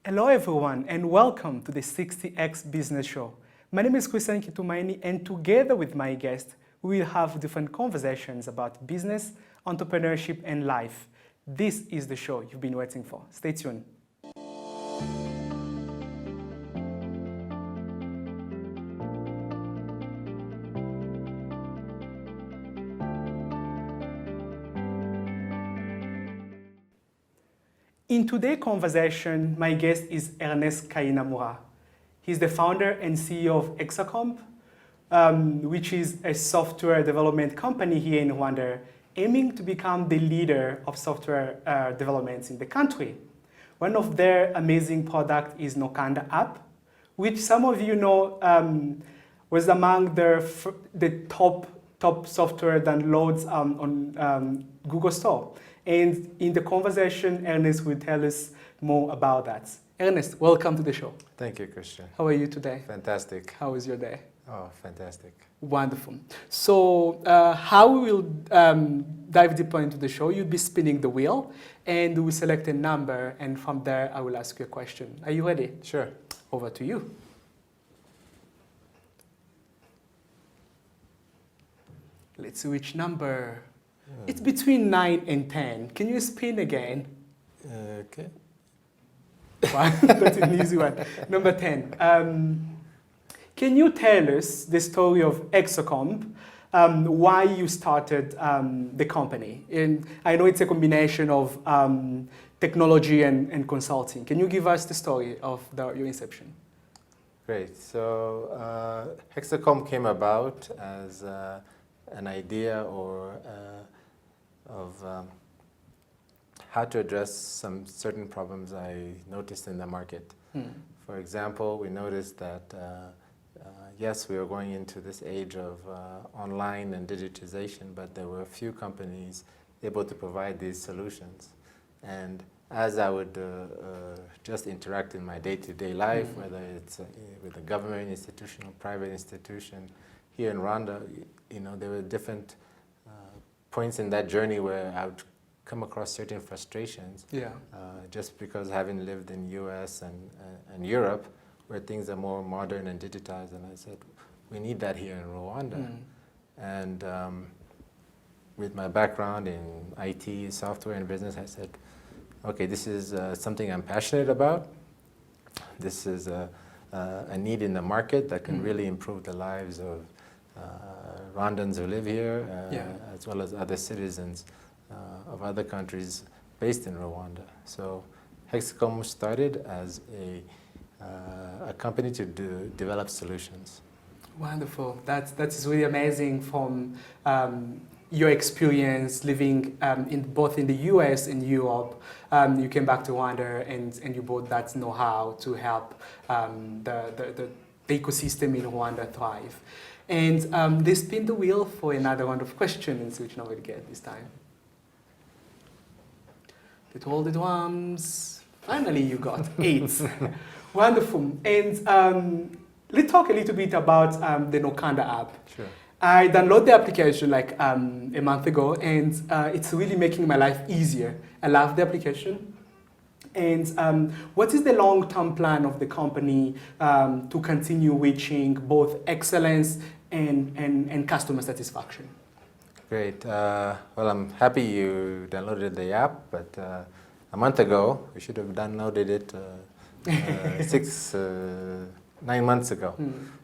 Hello everyone and welcome to the 60X Business Show. My name is Kitumaini and together with my guest, we will have different conversations about business, entrepreneurship and life. This is the show you've been waiting for. Stay tuned. In today's conversation, my guest is Ernest Kainamura. He's the founder and CEO of Hexacom, which is a software development company here in Rwanda, aiming to become the leader of software developments in the country. One of their amazing products is Nocanda app, which some of you know was among the top software downloads on Google Store. And in the conversation, Ernest will tell us more about that. Ernest, welcome to the show. Thank you, Christian. How are you today? Fantastic. How was your day? Oh, fantastic. Wonderful. So how we will dive deeper into the show, you'll be spinning the wheel and we will select a number and from there I will ask you a question. Are you ready? Sure. Over to you. Let's see which number. It's between 9 and 10. Can you spin again? Okay. That's an easy one. Number 10. Can you tell us the story of Hexacom, why you started the company? And I know it's a combination of technology and consulting. Can you give us the story of your inception? Great. So Hexacom came about as an idea or of how to address some certain problems I noticed in the market. For example, we noticed that yes, we were going into this age of online and digitization, but there were a few companies able to provide these solutions. And as I would just interact in my day-to-day life, whether it's with a government institution or private institution, here in Rwanda, you know, there were different points in that journey where I would come across certain frustrations. Yeah. Just because having lived in US and Europe, where things are more modern and digitized, and I said, we need that here in Rwanda. And with my background in IT, software, and business, I said, okay, this is something I'm passionate about. This is a need in the market that can really improve the lives of Rwandans who live here, as well as other citizens of other countries based in Rwanda. So Hexacom started as a company to develop solutions. Wonderful. That is really amazing from your experience living both in the US and Europe. You came back to Rwanda and you brought that know-how to help the ecosystem in Rwanda thrive. And they spin the wheel for another round of questions, which nobody get this time. They told the drums. Finally, you got 8. Wonderful. And let's talk a little bit about the Nocanda app. Sure. I downloaded the application like a month ago, and it's really making my life easier. I love the application. And what is the long-term plan of the company to continue reaching both excellence and customer satisfaction? Great. Well, I'm happy you downloaded the app, but a month ago, you should have downloaded it 9 months ago.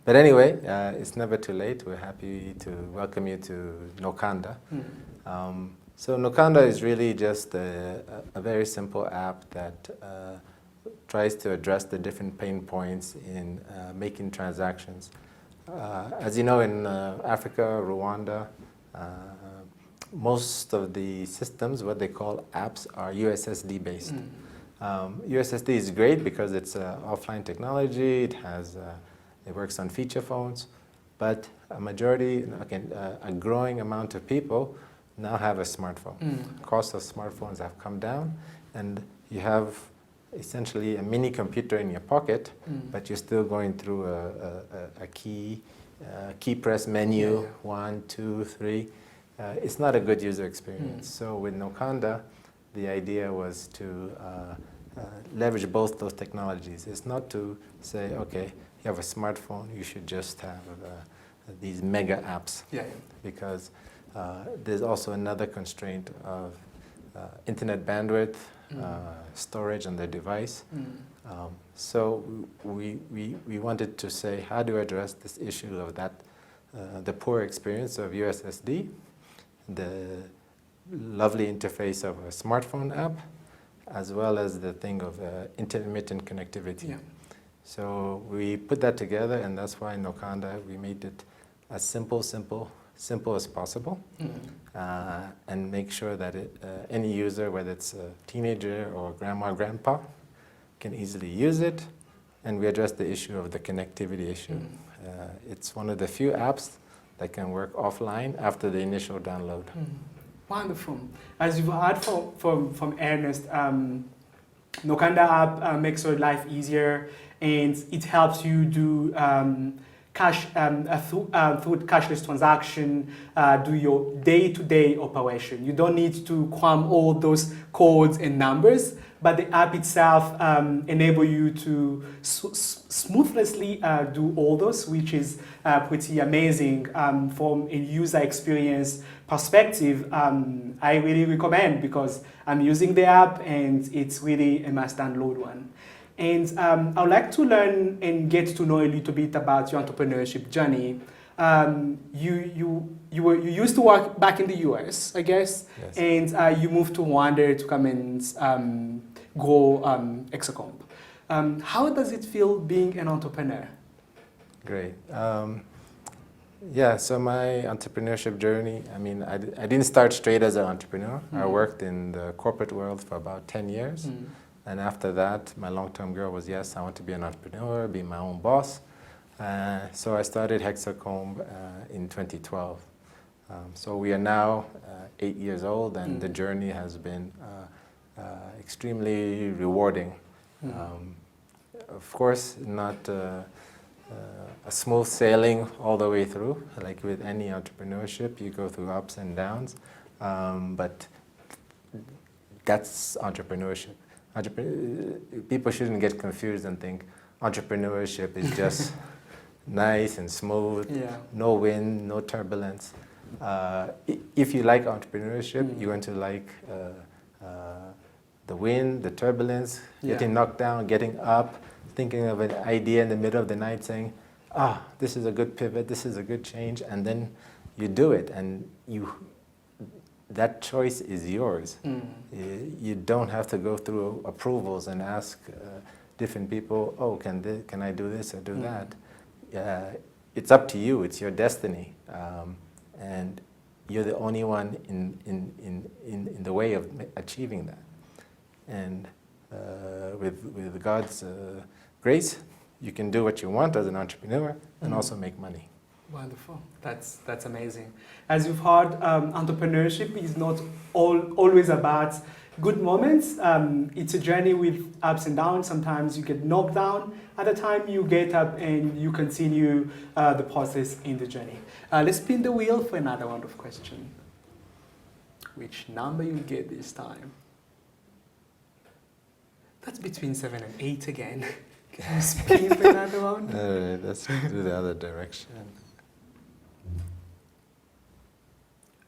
But anyway, it's never too late. We're happy to welcome you to Nocanda. So Nocanda is really just a very simple app that tries to address the different pain points in making transactions. As you know, in Africa, Rwanda, most of the systems, what they call apps, are USSD based. USSD is great because it's offline technology. It works on feature phones, but a majority, a growing amount of people now have a smartphone. Cost of smartphones have come down, and you have essentially a mini computer in your pocket, but you're still going through a key press menu, 1, 2, 3. It's not a good user experience. So with Nocanda, the idea was to leverage both those technologies. It's not to say, okay, you have a smartphone, you should just have these mega apps. Yeah. Because there's also another constraint of internet bandwidth, storage on the device. So we wanted to say, how do we address this issue of that, the poor experience of USSD, the lovely interface of a smartphone app, as well as the thing of intermittent connectivity. Yeah. So we put that together, and that's why Nocanda, we made it as simple as possible, and make sure that any user, whether it's a teenager or grandma, grandpa, can easily use it. And we address the issue of the connectivity issue. It's one of the few apps that can work offline after the initial download. Wonderful. As you've heard from Ernest, Nocanda app makes your life easier, and it helps you do through cashless transaction, do your day-to-day operation. You don't need to cram all those codes and numbers, but the app itself enable you to smoothly do all those, which is pretty amazing. From a user experience perspective, I really recommend, because I'm using the app and it's really a must download one. And I would like to learn and get to know a little bit about your entrepreneurship journey. You used to work back in the US, I guess, Yes. and you moved to Rwanda to come and grow Hexacom. How does it feel being an entrepreneur? Great. Yeah, so my entrepreneurship journey, I mean, I didn't start straight as an entrepreneur. I worked in the corporate world for about 10 years. And after that, my long-term goal was, yes, I want to be an entrepreneur, be my own boss. So I started Hexacom in 2012. So we are now 8 years old, and the journey has been extremely rewarding. Of course, not a smooth sailing all the way through. Like with any entrepreneurship, you go through ups and downs. But that's entrepreneurship. People shouldn't get confused and think entrepreneurship is just nice and smooth, no wind, no turbulence. If you like entrepreneurship, you're going to like the wind, the turbulence, getting knocked down, getting up, thinking of an idea in the middle of the night, saying, this is a good pivot, this is a good change, and then you do it, and that choice is yours. You don't have to go through approvals and ask different people, can I do this or do that? It's up to you, it's your destiny. And you're the only one in the way of achieving that. And with God's grace, you can do what you want as an entrepreneur and also make money. Wonderful. That's amazing. As you've heard, entrepreneurship is not always about good moments. It's a journey with ups and downs. Sometimes you get knocked down. At a time, you get up and you continue the process in the journey. Let's spin the wheel for another round of questions. Which number you'll get this time? That's between 7 and 8 again. Can you spin for another round? All right, let's do the other direction.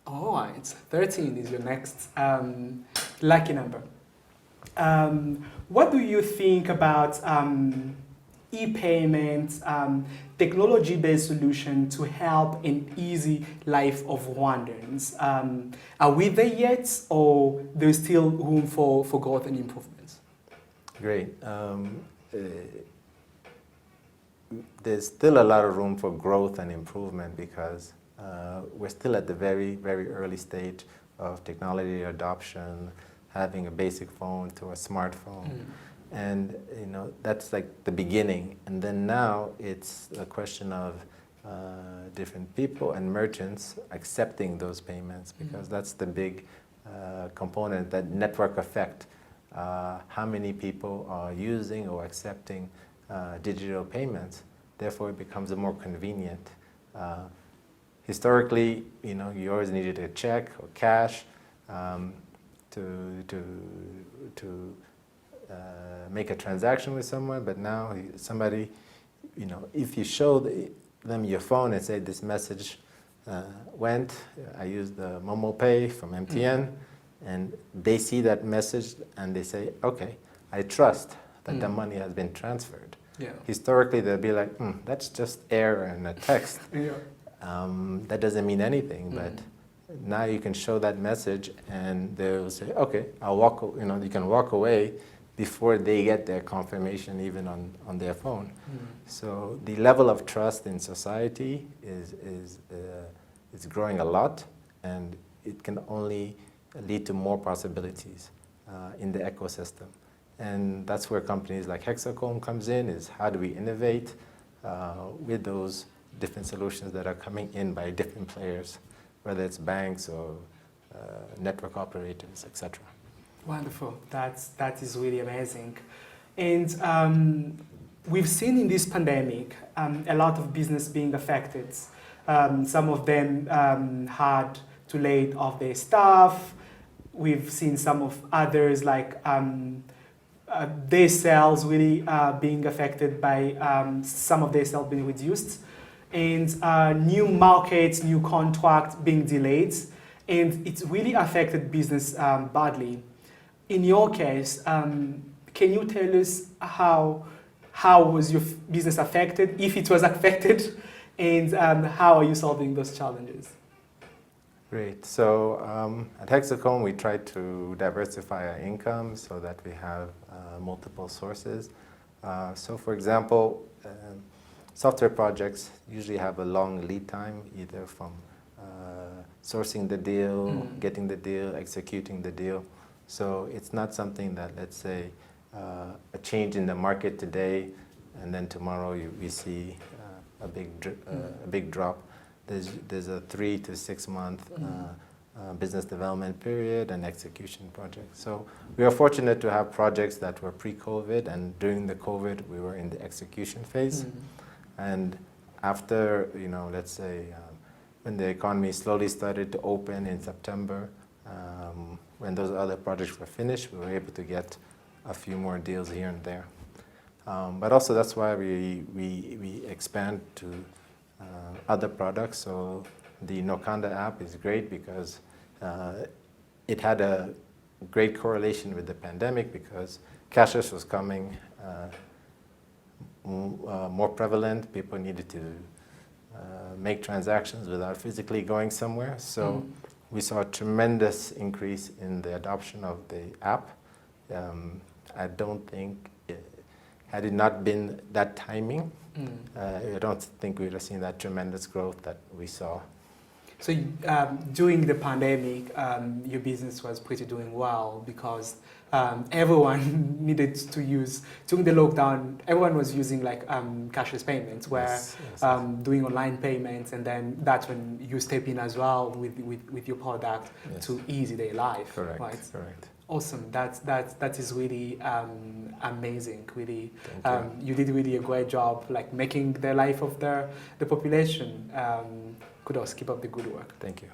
All right, 13 is your next lucky number. What do you think about e-payments, technology-based solution to help an easy life of Rwandans? Are we there yet, or there's still room for growth and improvements? Great. There's still a lot of room for growth and improvement, because we're still at the very, very early stage of technology adoption, having a basic phone to a smartphone. And that's like the beginning. And then now it's a question of different people and merchants accepting those payments, because that's the big component, that network effect. How many people are using or accepting digital payments? Therefore, it becomes more convenient. Historically, you always needed a check or cash to make a transaction with someone, but now somebody, if you show them your phone and say this message went, I used the Momo Pay from MTN, and they see that message and they say, okay, I trust that the money has been transferred. Yeah. Historically, they'll be like, that's just error in a text. Yeah. That doesn't mean anything, but now you can show that message and they'll say, okay, I'll walk, you can walk away before they get their confirmation even on their phone. So the level of trust in society is growing a lot, and it can only lead to more possibilities in the ecosystem. And that's where companies like Hexacom comes in, is how do we innovate with those different solutions that are coming in by different players, whether it's banks or network operators, etc. Wonderful. That is really amazing. And we've seen in this pandemic a lot of business being affected. Some of them had to lay off their staff. We've seen some of others like their sales really being affected by some of their sales being reduced, and new markets, new contracts being delayed, and it's really affected business badly. In your case, can you tell us how was your business affected, if it was affected, and how are you solving those challenges? Great. So at Hexacom, we try to diversify our income so that we have multiple sources. So for example, software projects usually have a long lead time, either from sourcing the deal, getting the deal, executing the deal. So it's not something that, let's say, a change in the market today, and then tomorrow we see a big drop. There's a 3 to 6 month business development period and execution project. So we are fortunate to have projects that were pre-COVID, and during the COVID we were in the execution phase. And after, let's say, when the economy slowly started to open in September, when those other projects were finished, we were able to get a few more deals here and there. But also that's why we expand to other products. So the Nocanda app is great because it had a great correlation with the pandemic, because cashless was coming more prevalent. People needed to make transactions without physically going somewhere. So we saw a tremendous increase in the adoption of the app. I don't think, had it not been that timing, I don't think we would have seen that tremendous growth that we saw. So during the pandemic, your business was pretty doing well, because everyone needed to use, during the lockdown, everyone was using like cashless payments, where doing online payments, and then that's when you step in as well with your product to ease their life. Correct, right? correct. Awesome. That is really amazing. Really, Thank you. You did really a great job, like making the life of the population. Kudos. Keep up the good work. Thank you.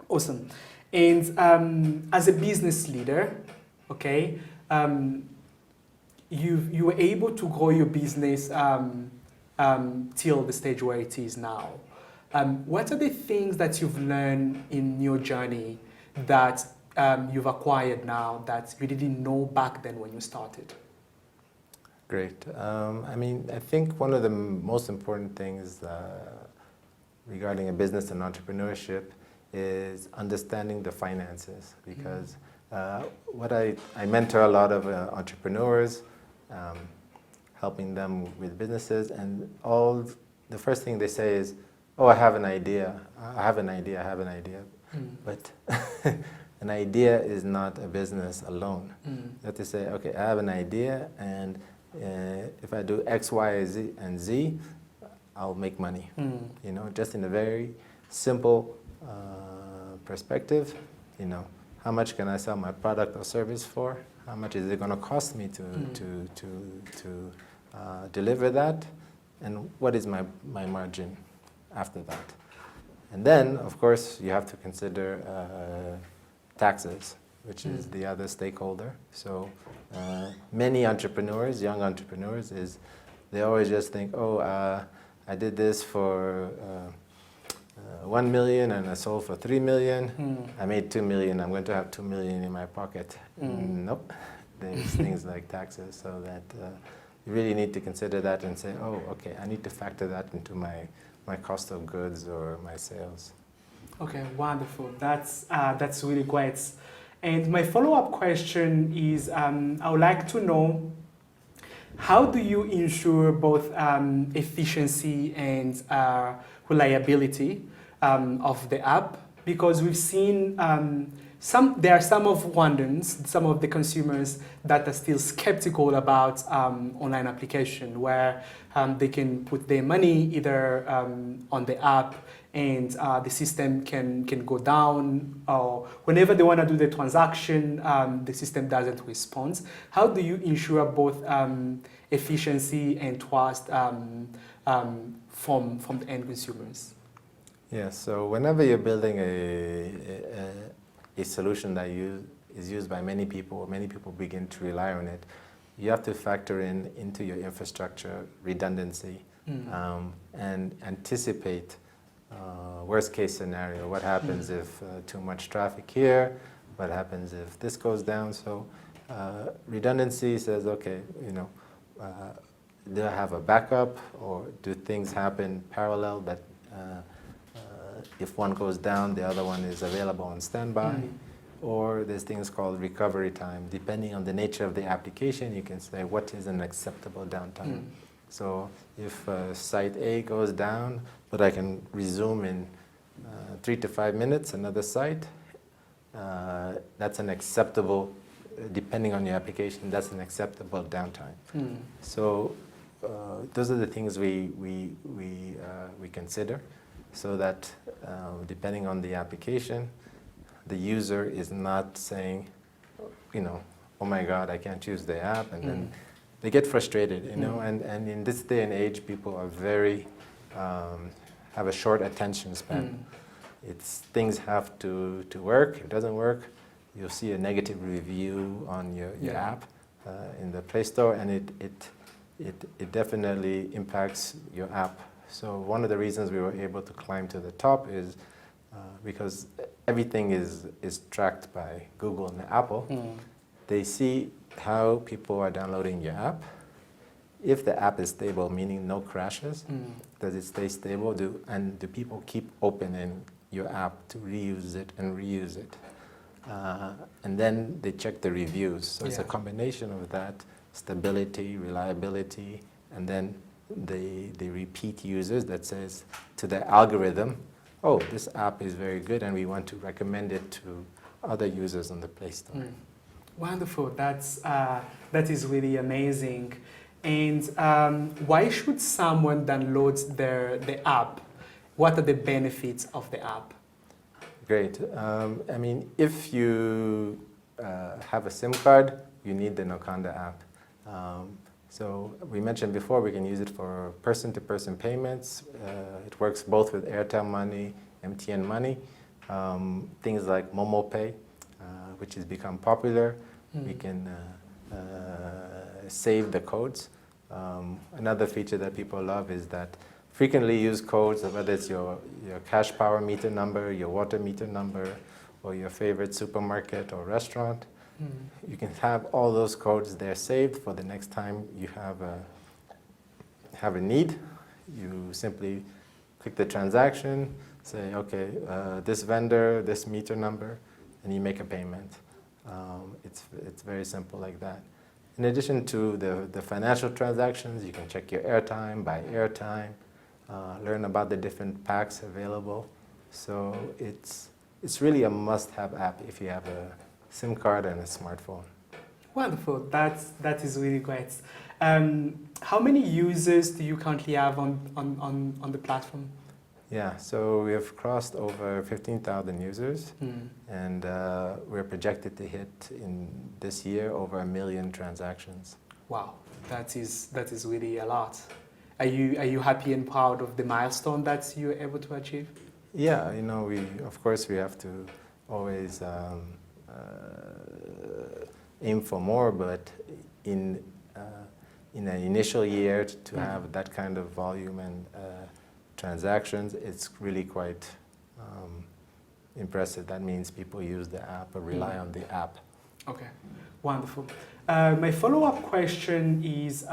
Awesome. And as a business leader, okay, you were able to grow your business till the stage where it is now. What are the things that you've learned in your journey that you've acquired now that you didn't know back then when you started? Great. I think one of the most important things regarding a business and entrepreneurship is understanding the finances, because what I mentor a lot of entrepreneurs, helping them with businesses, and the first thing they say is, oh, I have an idea, I have an idea. But an idea is not a business alone. You have to say, okay, I have an idea, and if I do X, Y, and Z, I'll make money. Just in a very simple perspective. How much can I sell my product or service for? How much is it going to cost me to deliver that? And what is my margin after that? And then, of course, you have to consider taxes. which is the other stakeholder. So many entrepreneurs, young entrepreneurs, they always just think, oh, I did this for 1 million and I sold for 3 million. I made 2 million. I'm going to have 2 million in my pocket. Nope. There's things like taxes, so that you really need to consider that and say, oh, okay, I need to factor that into my cost of goods or my sales. Okay, wonderful. That's really great. And my follow-up question is, I would like to know, how do you ensure both efficiency and reliability of the app? Because we've seen there are some of Rwandans, some of the consumers that are still skeptical about online application, where they can put their money either on the app and the system can go down, or whenever they want to do the transaction, the system doesn't respond. How do you ensure both efficiency and trust from the end consumers? Yeah, so whenever you're building a solution that is used by many people, or many people begin to rely on it, you have to factor into your infrastructure redundancy and anticipate worst case scenario. What happens if too much traffic here? What happens if this goes down? So redundancy says, okay, do I have a backup, or do things happen parallel that if one goes down, the other one is available on standby? Or there's things called recovery time. Depending on the nature of the application, you can say what is an acceptable downtime. So if site A goes down, but I can resume in 3 to 5 minutes another site, that's an acceptable, depending on your application, that's an acceptable downtime. So those are the things we consider, so that depending on the application, the user is not saying, oh my God, I can't use the app, and then they get frustrated, and in this day and age, people are very, have a short attention span. Things have to work. If it doesn't work, you'll see a negative review on your app in the Play Store, and it definitely impacts your app. So one of the reasons we were able to climb to the top is because everything is tracked by Google and Apple. They see how people are downloading your app. If the app is stable, meaning no crashes, does it stay stable? Do people keep opening your app to reuse it and reuse it? And then they check the reviews. So it's a combination of that, stability, reliability, and then the repeat users that says to the algorithm, oh, this app is very good and we want to recommend it to other users on the Play Store. Wonderful. That is really amazing. And why should someone download the app? What are the benefits of the app? Great. I mean, if you have a SIM card, you need the Nocanda app. So we mentioned before, we can use it for person-to-person payments. It works both with Airtel Money, MTN Money, things like Momo Pay, which has become popular. We can save the codes. Another feature that people love is that frequently used codes, whether it's your cash power meter number, your water meter number, or your favorite supermarket or restaurant. You can have all those codes there saved for the next time you have a need. You simply click the transaction, say, okay, this vendor, this meter number, and you make a payment. It's very simple like that. In addition to the financial transactions, you can check your airtime, buy airtime, learn about the different packs available. So it's really a must-have app if you have a SIM card and a smartphone. Wonderful. That is really great. How many users do you currently have on the platform? Yeah, so we have crossed over 15,000 users, and we're projected to hit in this year over 1 million transactions. Wow, that is really a lot. Are you happy and proud of the milestone that you're able to achieve? Yeah, of course we have to always aim for more, but in an initial year to have that kind of volume and transactions, it's really quite impressive. That means people use the app or rely on the app. Okay, wonderful. My follow-up question is,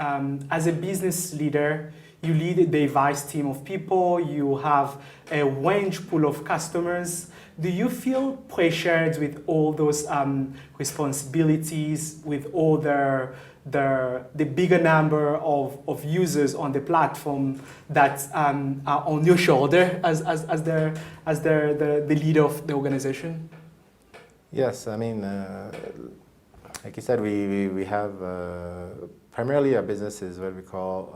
as a business leader, you lead a diverse team of people, you have a range pool of customers. Do you feel pressured with all those responsibilities, with all the bigger number of users on the platform that are on your shoulder as the leader of the organization? Yes, I mean, like you said, we have primarily our business is what we call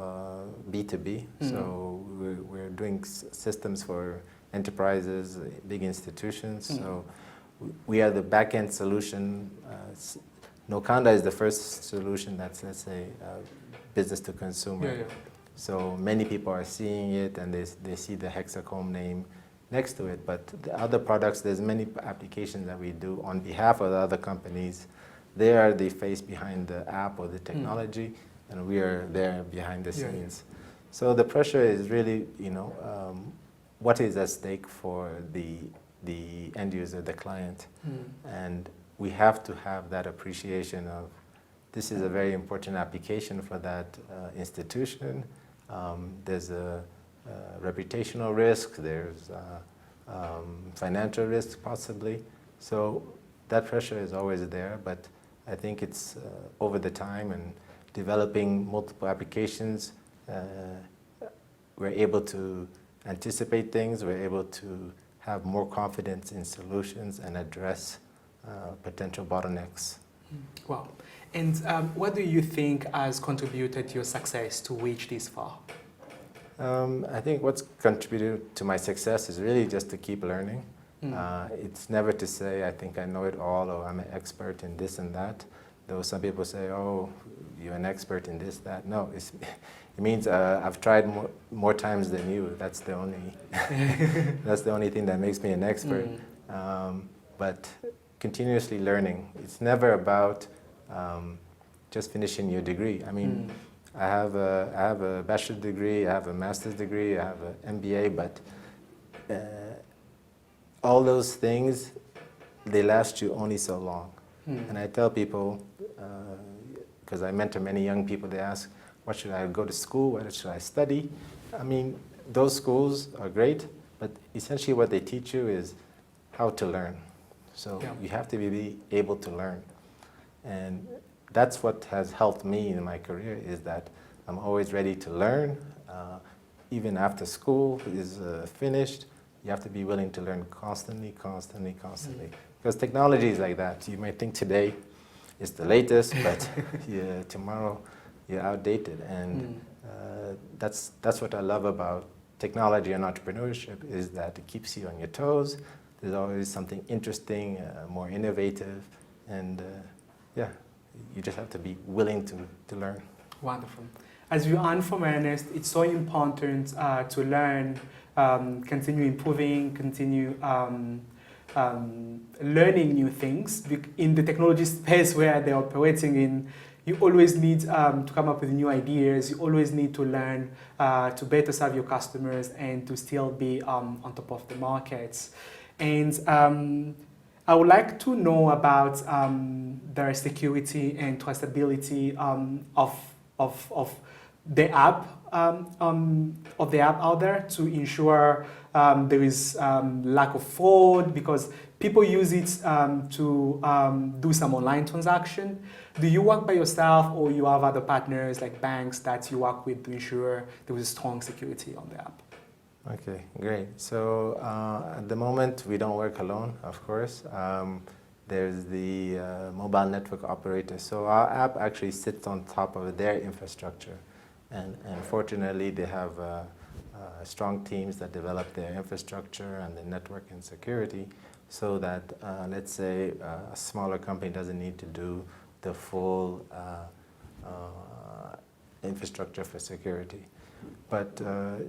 B2B. So we're doing systems for enterprises, big institutions. So we are the back-end solution. Nocanda is the first solution that's, let's say, business to consumer. So many people are seeing it and they see the Hexacom name next to it. But the other products, there's many applications that we do on behalf of the other companies. They are the face behind the app or the technology, and we are there behind the scenes. So the pressure is really, what is at stake for the end user, the client. And we have to have that appreciation of this is a very important application for that institution. There's a reputational risk, there's financial risk possibly. So that pressure is always there, but I think it's over the time and developing multiple applications, we're able to anticipate things, we're able to have more confidence in solutions and address potential bottlenecks. Wow. And what do you think has contributed to your success to reach this far? I think what's contributed to my success is really just to keep learning. It's never to say, I think I know it all, or I'm an expert in this and that. Though some people say, oh, you're an expert in this, that. No, it means I've tried more times than you. That's the only, that's the only thing that makes me an expert. But continuously learning. It's never about just finishing your degree. I mean, I have a bachelor's degree, I have a master's degree, I have an MBA, but all those things, they last you only so long. And I tell people, because I mentor many young people, they ask, what should I go to school, what should I study? I mean, those schools are great, but essentially what they teach you is how to learn. So you have to be able to learn. And that's what has helped me in my career, is that I'm always ready to learn. Even after school is finished, you have to be willing to learn constantly. Because technology is like that. You might think today is the latest, but tomorrow you're outdated. And that's what I love about technology and entrepreneurship, is that it keeps you on your toes. There's always something interesting, more innovative, and you just have to be willing to learn. Wonderful. As you earn from Ernest, it's so important to learn, continue improving, continue learning new things. In the technology space where they're operating in, you always need to come up with new ideas. You always need to learn to better serve your customers and to still be on top of the markets. And I would like to know about the security and trustability of the app out there, to ensure there is lack of fraud, because people use it to do some online transaction. Do you work by yourself, or you have other partners like banks that you work with to ensure there is strong security on the app? Okay, great. So at the moment, we don't work alone, of course. There's the mobile network operator. So our app actually sits on top of their infrastructure. And fortunately, they have strong teams that develop their infrastructure and the network and security, so that, let's say, a smaller company doesn't need to do the full infrastructure for security. But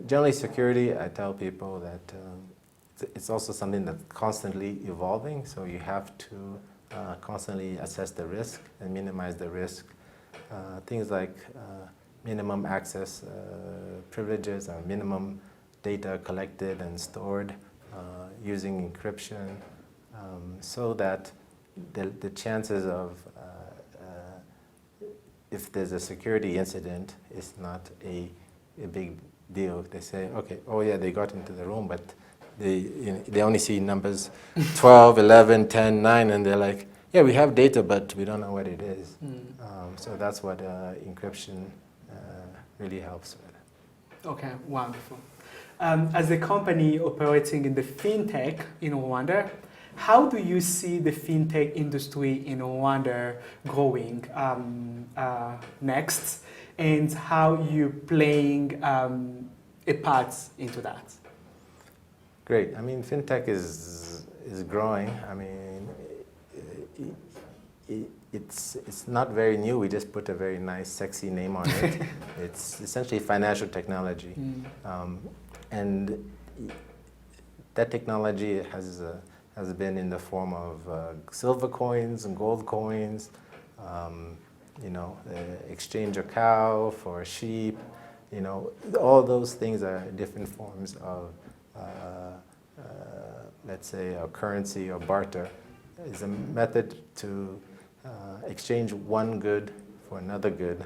generally, security, I tell people that it's also something that's constantly evolving, so you have to constantly assess the risk and minimize the risk. Things like minimum access privileges or minimum data collected and stored using encryption, so that the chances of if there's a security incident, it's not a big deal. They say, okay, oh yeah, they got into the room, but they only see numbers 12, 11, 10, 9, and they're like, yeah, we have data, but we don't know what it is. So that's what encryption really helps with. Okay, wonderful. As a company operating in the fintech in Rwanda, how do you see the fintech industry in Rwanda growing next, and how you playing a part into that? Great. I mean, fintech is growing. I mean, it's not very new. We just put a very nice, sexy name on it. It's essentially financial technology, and that technology has been in the form of silver coins and gold coins. Exchange a cow for a sheep. All those things are different forms of, let's say, a currency or barter. Is a method to exchange one good for another good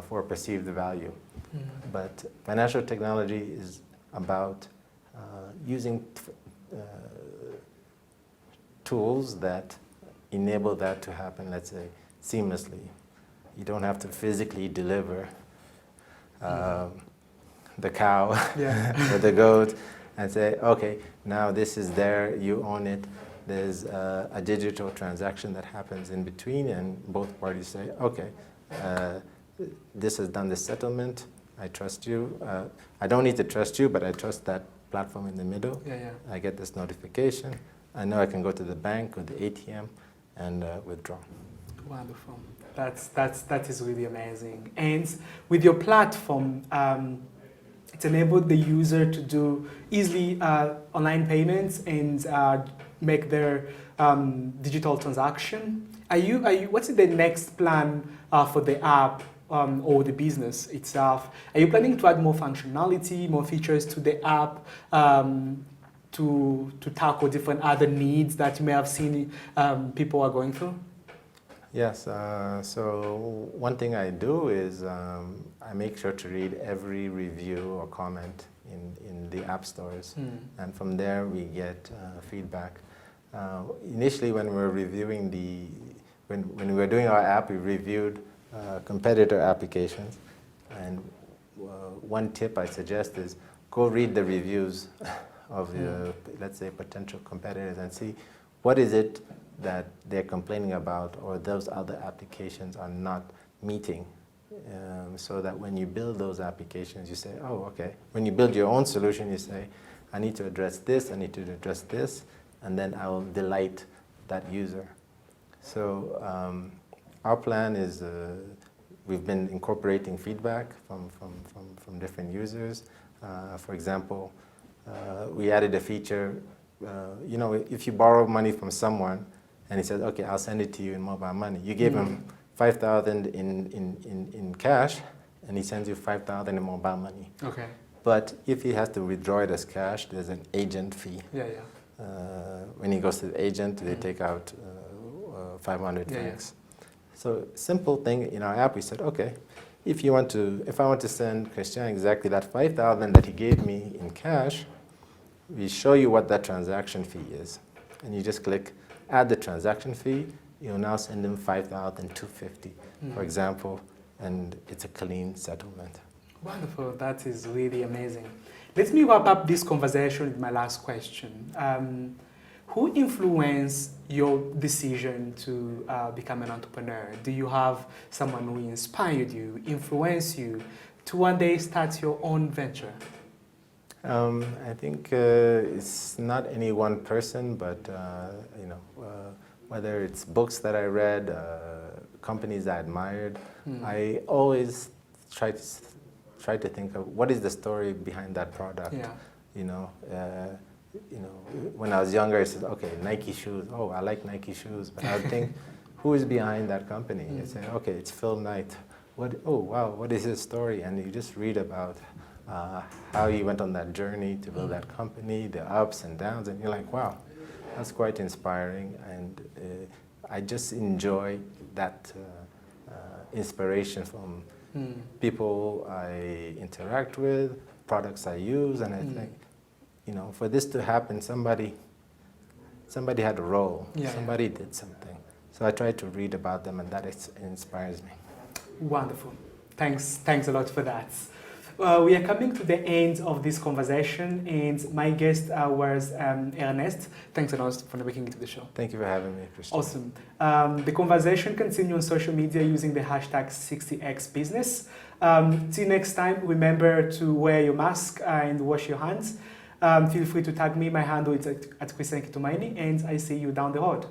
for a perceived value. But financial technology is about using tools that enable that to happen, let's say, seamlessly. You don't have to physically deliver the cow or the goat and say, okay, now this is there, you own it. There's a digital transaction that happens in between, and both parties say, okay, this has done the settlement, I trust you. I don't need to trust you, but I trust that platform in the middle. I get this notification. I know I can go to the bank or the ATM and withdraw. Wonderful. That is really amazing. And with your platform, it enabled the user to do easily online payments and make their digital transaction. What's the next plan for the app or the business itself? Are you planning to add more functionality, more features to the app to tackle different other needs that you may have seen people are going through? Yes, so one thing I do is I make sure to read every review or comment in the app stores, and from there we get feedback. Initially, when we were reviewing when we were doing our app, we reviewed competitor applications, and one tip I suggest is go read the reviews of the, let's say, potential competitors and see what is it that they're complaining about or those other applications are not meeting, so that when you build those applications, you say, oh, okay. When you build your own solution, you say, I need to address this, I need to address this, and then I will delight that user. So our plan is we've been incorporating feedback from different users. For example, we added a feature, if you borrow money from someone, and he says, okay, I'll send it to you in mobile money. You give him 5,000 in cash, and he sends you 5,000 in mobile money. Okay. But if he has to withdraw it as cash, there's an agent fee. When he goes to the agent, they take out 500 francs. So simple thing in our app, we said, okay, if I want to send Christian exactly that 5,000 that he gave me in cash, we show you what that transaction fee is, and you just click add the transaction fee. You'll now send him 5,250, for example, and it's a clean settlement. Wonderful. That is really amazing. Let me wrap up this conversation with my last question. Who influenced your decision to become an entrepreneur? Do you have someone who inspired you, influenced you to one day start your own venture? I think it's not any one person, but whether it's books that I read, companies I admired, I always try to think of what is the story behind that product. you know, when I was younger, I said, okay, Nike shoes. Oh, I like Nike shoes. But I would think, who is behind that company? I say, okay, it's Phil Knight. What? Oh, wow, what is his story? And you just read about how he went on that journey to build that company, the ups and downs, and you're like, wow, that's quite inspiring. And I just enjoy that inspiration from people I interact with, products I use, and I think, you know, for this to happen, somebody had a role, somebody did something. So I try to read about them, and that inspires me. Wonderful. Thanks a lot for that. We are coming to the end of this conversation, and my guest was Ernest. Thanks a lot for bringing me to the show. Thank you for having me, Christian. Awesome. The conversation continues on social media using the hashtag 60xbusiness. Till next time, remember to wear your mask and wash your hands. Feel free to tag me. My handle is at Kitumaini, and I see you down the road.